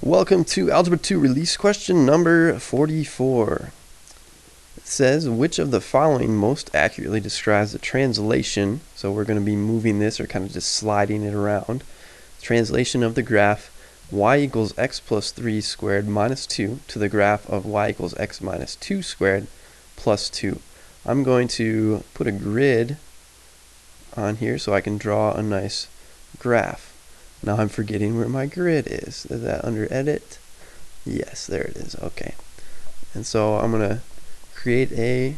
Welcome to Algebra 2 release question number 44. It says, which of the following most accurately describes the translation, so we're going to be moving this or kind of just sliding it around, translation of the graph y equals x plus 3 squared minus 2 to the graph of y equals x minus 2 squared plus 2. I'm going to put a grid on here so I can draw a nice graph. Now I'm forgetting where my grid is. Is that under edit? Yes, there it is. Okay. And so I'm going to create a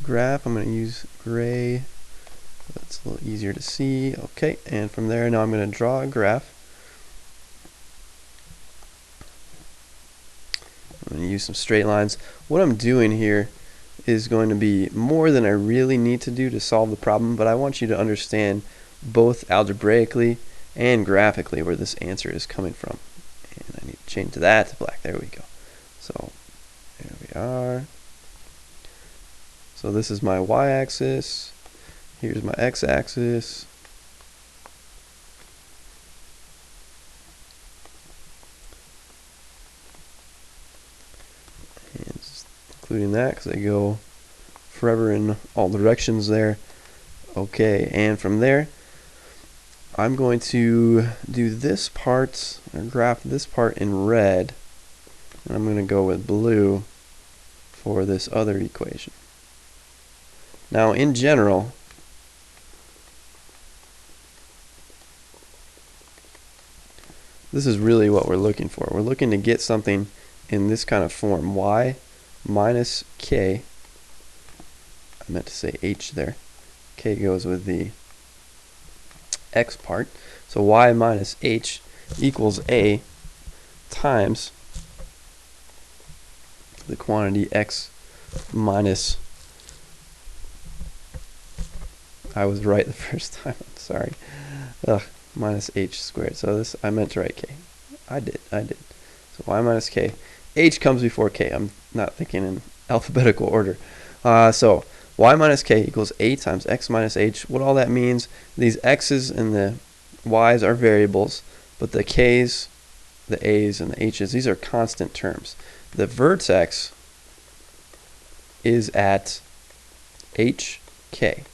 graph. I'm going to use gray. That's a little easier to see. Okay. And from there, now I'm going to draw a graph. I'm going to use some straight lines. What I'm doing here is going to be more than I really need to do to solve the problem, but I want you to understand both algebraically and graphically where this answer is coming from. And I need to change that to black. There we go. So there we are. So this is my y-axis. Here's my x-axis. And just including that because they go forever in all directions there. Okay, and from there I'm going to do this part, or graph this part in red, and I'm going to go with blue for this other equation. Now, in general, this is really what we're looking for. We're looking to get something in this kind of form, y minus k. I meant to say h there. K goes with the x part, so y minus h equals a times the quantity x minus, I was right the first time, I'm sorry, minus h squared. So this, I meant to write k. I did. So y minus k. H comes before k. I'm not thinking in alphabetical order. So y minus k equals a times x minus h. What all that means, these x's and the y's are variables, but the k's, the a's, and the h's, these are constant terms. The vertex is at hk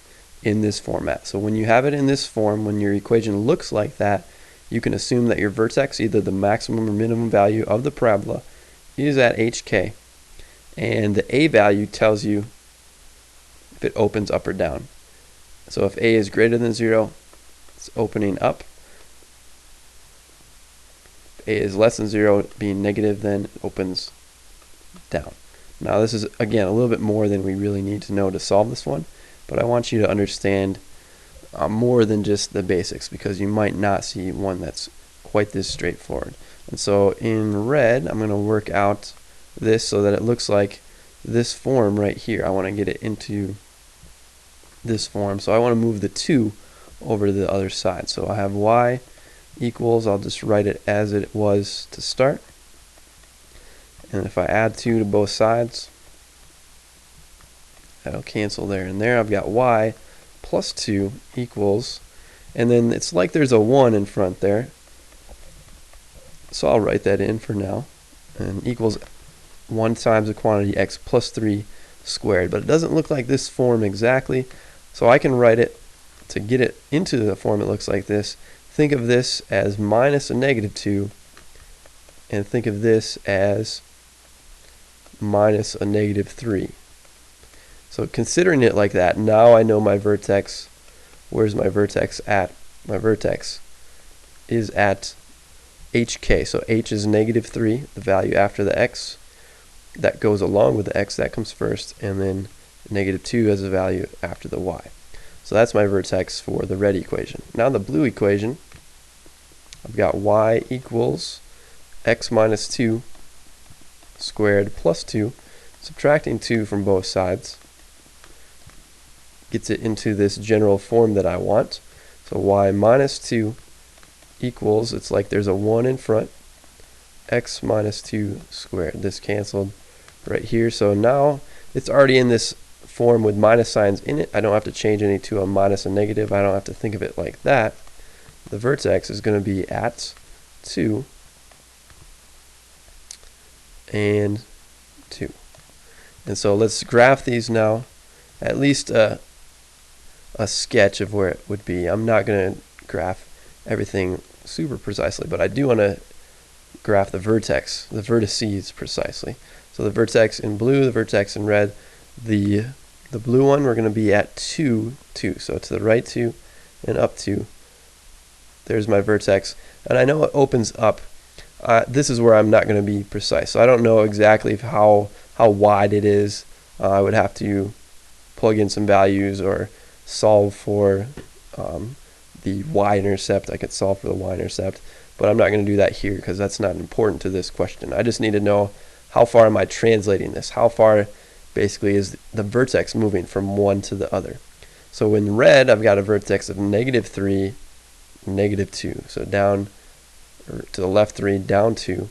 in this format. So when you have it in this form, when your equation looks like that, you can assume that your vertex, either the maximum or minimum value of the parabola, is at hk, and the a value tells you if it opens up or down. So if a is greater than 0, it's opening up. If a is less than 0, being negative, then it opens down. Now this is, again, a little bit more than we really need to know to solve this one, but I want you to understand more than just the basics, because you might not see one that's quite this straightforward. And so in red, I'm going to work out this so that it looks like this form right here. I want to get it into this form, so I want to move the 2 over to the other side. So I have y equals, I'll just write it as it was to start, and if I add 2 to both sides, that'll cancel there and there. I've got y plus 2 equals, and then it's like there's a 1 in front there, so I'll write that in for now, and equals 1 times the quantity x plus 3 squared. But it doesn't look like this form exactly, so I can write it to get it into the form it looks like this. Think of this as minus a negative 2, and think of this as minus a negative 3. So considering it like that, now I know my vertex. Where's my vertex at? My vertex is at hk. So h is negative 3, the value after the x. That goes along with the x, that comes first, and then negative 2 as a value after the y. So that's my vertex for the red equation. Now the blue equation, I've got y equals x minus 2 squared plus 2, subtracting 2 from both sides gets it into this general form that I want. So y minus 2 equals, it's like there's a 1 in front, x minus 2 squared. This canceled right here. So now it's already in this form with minus signs in it. I don't have to change any to a minus and negative. I don't have to think of it like that. The vertex is going to be at 2 and 2. And so let's graph these now, at least a sketch of where it would be. I'm not going to graph everything super precisely, but I do want to graph the vertices precisely. So the vertex in blue, the vertex in red, the blue one we're going to be at 2, 2. So to the right 2 and up 2. There's my vertex. And I know it opens up. This is where I'm not going to be precise. So I don't know exactly how wide it is. I would have to plug in some values or solve for the y-intercept. I could solve for the y-intercept, but I'm not going to do that here because that's not important to this question. I just need to know how far am I translating this? How far basically is the vertex moving from one to the other? So in red, I've got a vertex of -3, -2. So down, or to the left 3, down 2.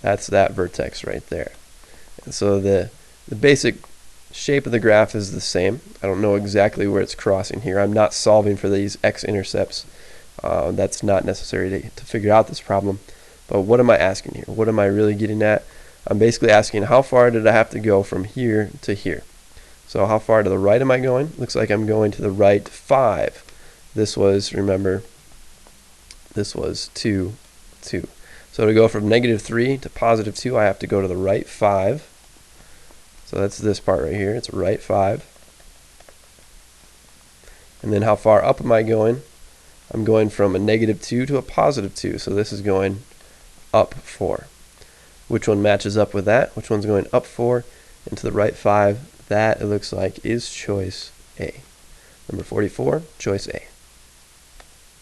That's that vertex right there. And so the basic shape of the graph is the same. I don't know exactly where it's crossing here. I'm not solving for these x-intercepts. That's not necessary to figure out this problem. But what am I asking here? What am I really getting at? I'm basically asking how far did I have to go from here to here? So how far to the right am I going? Looks like I'm going to the right 5. This was, remember, this was 2, 2. So to go from -3 to +2, I have to go to the right 5. So that's this part right here. It's right 5. And then how far up am I going? I'm going from a -2 to a +2. So this is going up 4. Which one matches up with that? Which one's going up 4 and to the right 5? That, it looks like, is choice A. Number 44, choice A.